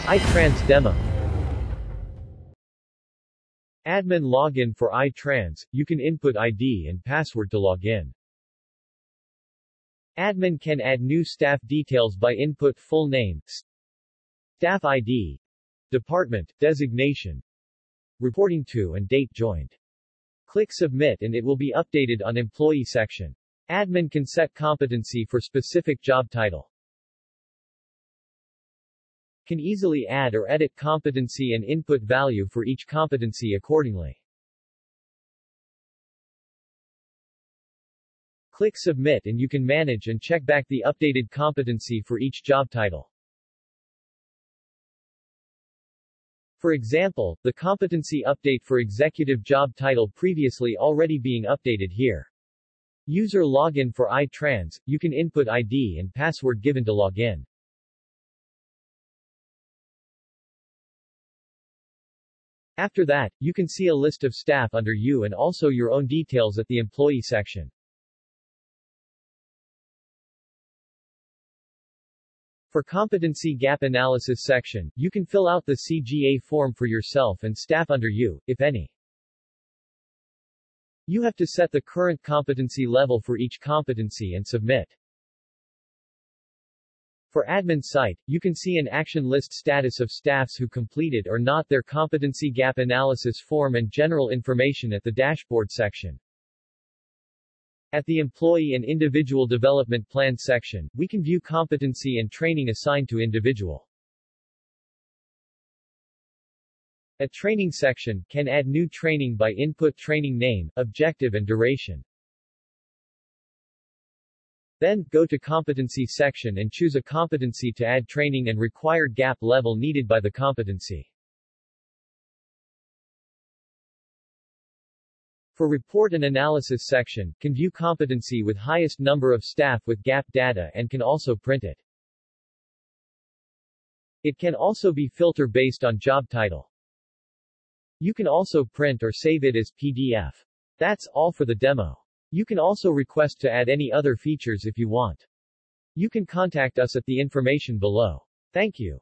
iTrans demo. Admin login for iTrans. You can input ID and password to log in. Admin can add new staff details by input full name, staff ID, department, designation, reporting to and date joined. Click Submit and it will be updated on Employee section. Admin can set competency for specific job title. Can easily add or edit competency and input value for each competency accordingly. Click Submit and you can manage and check back the updated competency for each job title. For example, the competency update for executive job title previously already being updated here. User login for iTrans. You can input ID and password given to log in. After that, you can see a list of staff under you and also your own details at the Employee section. For Competency Gap Analysis section, you can fill out the CGA form for yourself and staff under you, if any. You have to set the current competency level for each competency and submit. For admin site, you can see an action list status of staffs who completed or not their competency gap analysis form and general information at the dashboard section. At the Employee and Individual Development Plan section, we can view competency and training assigned to individual. At Training section, can add new training by input training name, objective and duration. Then, go to Competency section and choose a competency to add training and required gap level needed by the competency. For Report and Analysis section, can view competency with highest number of staff with gap data and can also print it. It can also be filter based on job title. You can also print or save it as PDF. That's all for the demo. You can also request to add any other features if you want. You can contact us at the information below. Thank you.